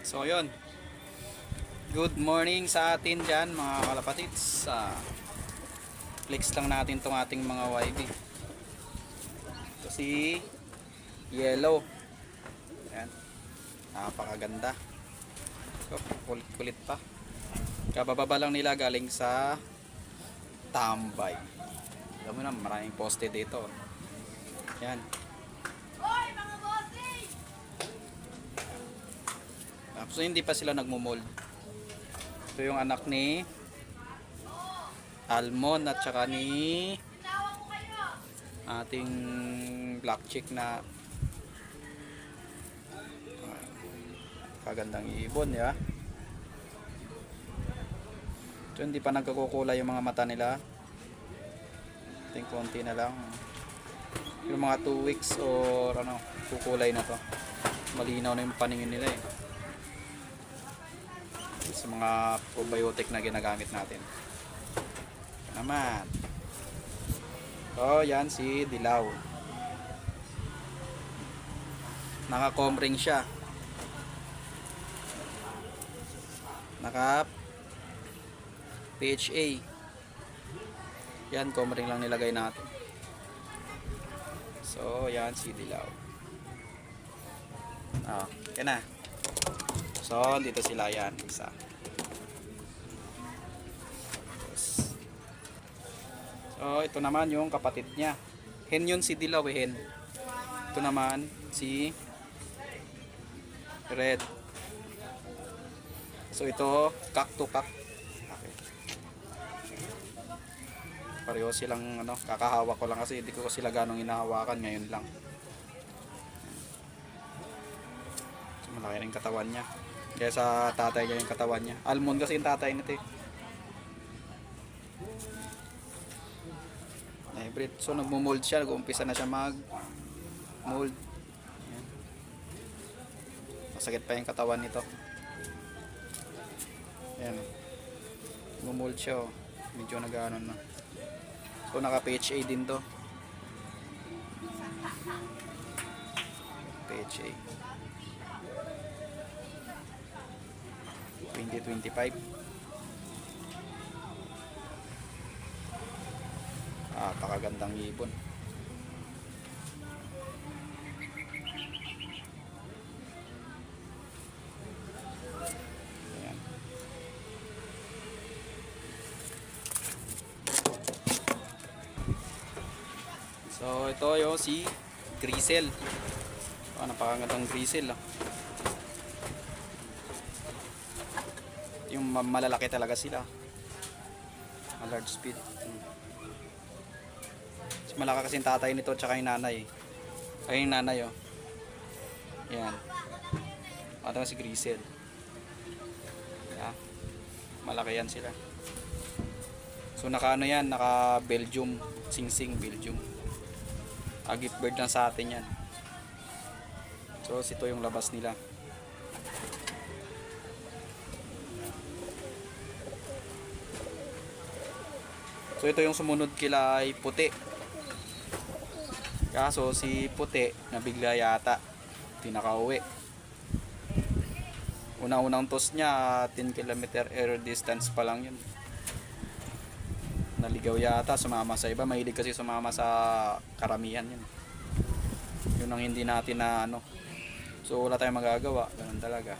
So yun, good morning sa atin dyan mga kalapatids. Flex lang natin tong ating mga YB. Ito si Yellow. Ayan, napakaganda. So, kulit pa. Kabababa lang nila galing sa tambay. Alam mo na, maraming poste dito. Ayan. So hindi pa sila nagmo-mold. Ito yung anak ni Almond at saka ni ating black chick na kagandang ibon, ya. So hindi pa nagkukulay yung mga mata nila. Ting konti na lang. Yung mga 2 weeks or ano, kukulay na to. Malinaw na yung paningin nila eh. Sa mga probiotic na ginagamit natin. Naman. So, yan si Dilaw. Naka-comb-ring siya. Naka PHA. Yan, comb-ring lang nilagay natin. So, yan si Dilaw. Yan na. So, dito sila yan. Isa. So, ito naman yung kapatid niya. Hen yun si Dilaw eh, hen. Ito naman si Red. So, ito, kak to kak. Okay. Pareho silang, kakahawak ko lang kasi hindi ko sila ganong hinahawakan ngayon lang. So, malaki rin katawan niya. Kaya sa tatay niya yung katawan niya. Almond kasi yung tatay nito eh. Hybrid. So nagmo-mold siya. Nag-uumpisa na siya mag-mold. Ayan. Masakit pa yung katawan nito. Ayan. Nag-mold siya oh. Medyo nag-ano na. So naka-PHA din to. PHA. 2025. Pakagandang ibon. Ayan. So ito yung si Grisel. Napakagandang Grisel Yung malalaki talaga sila. Large speed. Malaki kasi yung tatay nito tsaka yung nanay. Ay yung nanay oh. Yan. Ito si Grisel. Yeah. Malaki yan sila. So naka ano yan, naka Belgium, Singsing Belgium. Gift bird lang sa atin yan. So ito yung labas nila. So ito yung sumunod kila ay puti. Kaso si puti nabigla yata. Tinakauwi. Unang-unang toss niya 10 km air distance pa lang yun. Naligaw yata, sumama sa iba. Mahilig kasi sumama sa karamihan yun. Yun ang hindi natin na ano. So wala tayong magagawa. Ganun talaga.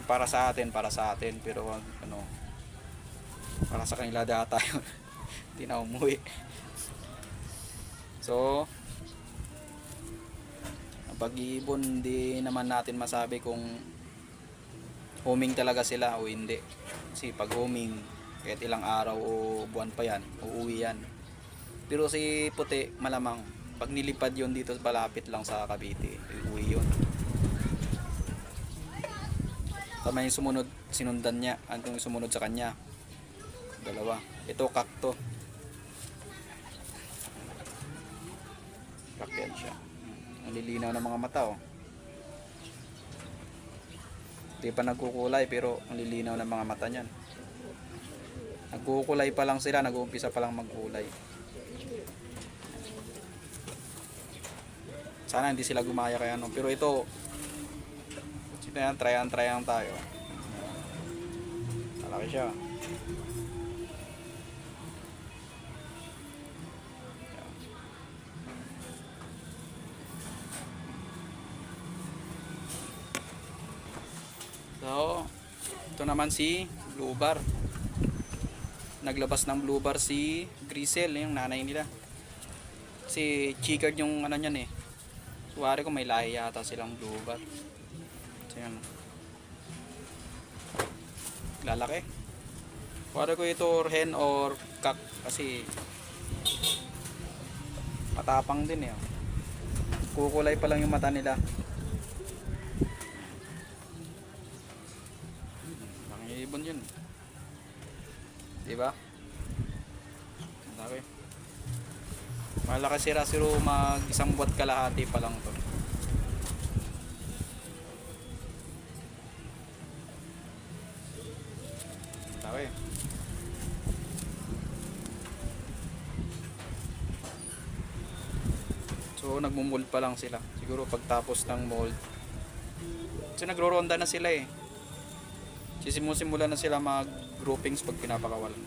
Para sa atin. Pero ano, para sa kanila data yun. Hindi na umuwi. So pag-iibon, hindi naman natin masabi kung homing talaga sila o hindi. Kasi pag homing, kahit ilang araw o buwan pa yan, uuwi yan. Pero si puti, malamang pag nilipad yun dito malapit lang sa Cavite, uuwi yun. Tama yung sumunod, sinundan niya. Anong sumunod sa kanya? Dalawa. Ito kakto. Kakyan siya. Nalilinaw ng mga mata oh. Hindi pa nagkukulay pero nalilinaw ng mga mata niyan. Nagkukulay pa lang sila, nag-uumpisa pa lang magkulay. Sana hindi sila gumaya kaya ano. Pero ito Ayan, try lang tayo. Malaki siya. So, ito naman si Blue Bar. Naglabas ng Blue Bar si Grisel, yung nanay nila. Si checkered yung ano niyan eh. Suwari ko may lahi yata silang Blue Bar. So, yan. Lalaki. Suwari ko ito or hen or cock kasi matapang din eh. Kukulay pa lang yung mata nila. Ibon yun, diba? Sabi, malakas si Rasiro, mag isang buwat kalahati pa lang to. Sabi, so nagmumold pa lang sila, siguro pagtapos ng mold, so nagro-ronda na sila eh. Sisimula na sila mag groupings pag pinapakawalan.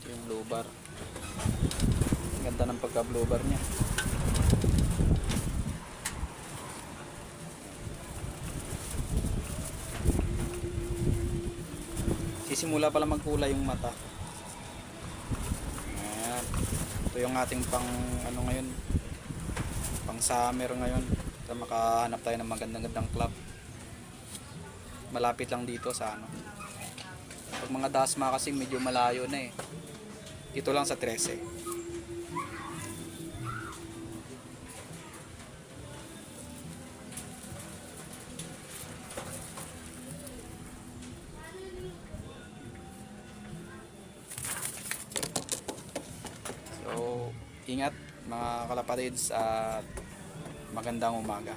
Ito yung blue bar. Ang ganda ng pagka blue bar niya. Sisimula pala magkulay yung mata. Ayan. Ito yung ating pang ano ngayon, pang summer ngayon. So, makahanap tayo ng magandang club. Malapit lang dito sa ano. Pag mga Dasma kasi medyo malayo na eh. Dito lang sa 13. So, ingat mga kalapatids at magandang umaga.